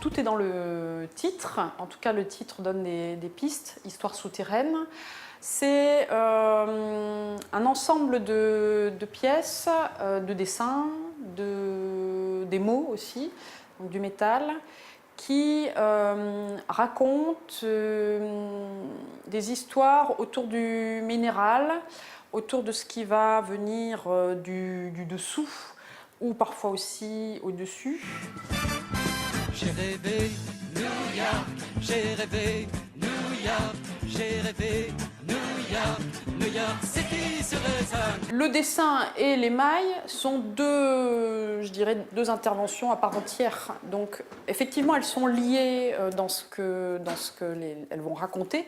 Tout est dans le titre, en tout cas le titre donne des pistes, Histoire souterraine. C'est un ensemble de pièces, de dessins, des mots aussi, donc du métal, qui racontent des histoires autour du minéral, autour de ce qui va venir du dessous, ou parfois aussi au-dessus. J'ai rêvé New York, j'ai rêvé New York, j'ai rêvé New York, New York City sur le sun. Le dessin et l'émail sont deux interventions à part entière. Donc effectivement, elles sont liées dans ce que elles vont raconter,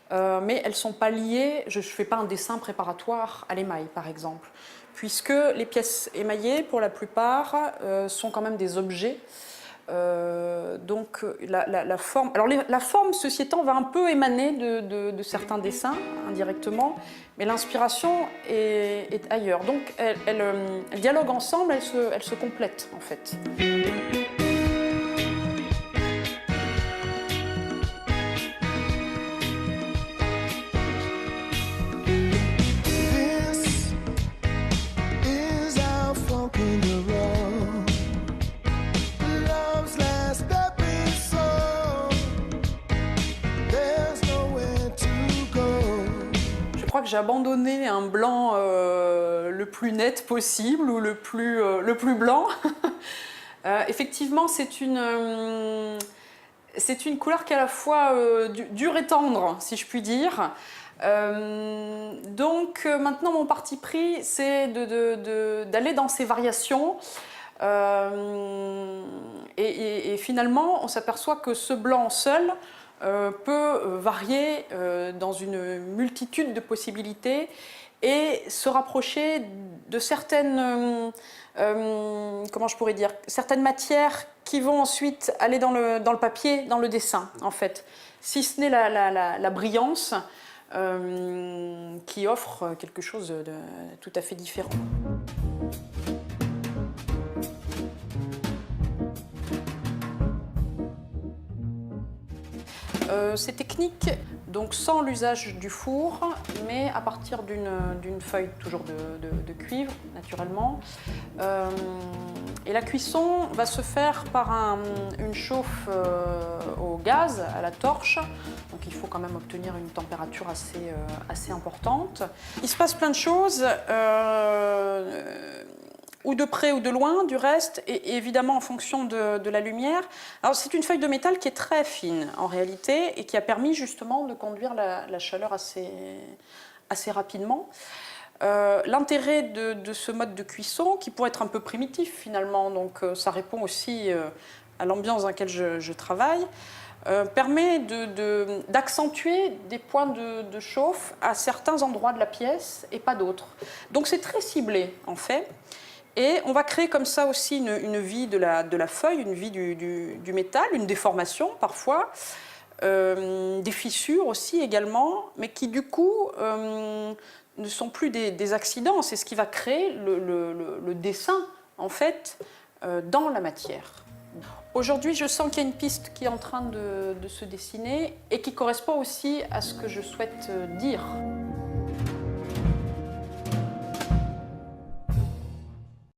mais elles ne sont pas liées. Je ne fais pas un dessin préparatoire à l'émail, par exemple, puisque les pièces émaillées, pour la plupart, sont quand même des objets. Donc la forme, alors la forme, ceci étant, va un peu émaner de certains dessins indirectement, mais l'inspiration est ailleurs. Donc elles dialoguent ensemble, elles se complètent en fait. Je crois que j'ai abandonné un blanc le plus net possible ou le plus blanc. Effectivement, c'est une couleur qui est à la fois dure et tendre, si je puis dire. Donc maintenant, mon parti pris, c'est d'aller dans ces variations. Et finalement, on s'aperçoit que ce blanc seul peut varier dans une multitude de possibilités et se rapprocher de certaines, comment je pourrais dire, certaines matières qui vont ensuite aller dans le papier, dans le dessin, en fait. Si ce n'est la brillance qui offre quelque chose de tout à fait différent. Ces techniques, donc sans l'usage du four, mais à partir d'une feuille toujours de cuivre, naturellement. Et la cuisson va se faire par une chauffe au gaz, à la torche. Donc il faut quand même obtenir une température assez importante. Il se passe plein de choses. Ou de près ou de loin, du reste, et évidemment en fonction de la lumière. Alors c'est une feuille de métal qui est très fine en réalité et qui a permis justement de conduire la chaleur assez rapidement. L'intérêt de ce mode de cuisson, qui pourrait être un peu primitif finalement, donc ça répond aussi à l'ambiance dans laquelle je travaille, permet d'accentuer des points de chauffe à certains endroits de la pièce et pas d'autres. Donc c'est très ciblé en fait. Et on va créer comme ça aussi une vie de la feuille, une vie du métal, une déformation parfois, des fissures aussi également, mais qui du coup ne sont plus des accidents. C'est ce qui va créer le dessin en fait dans la matière. Aujourd'hui, je sens qu'il y a une piste qui est en train de se dessiner et qui correspond aussi à ce que je souhaite dire.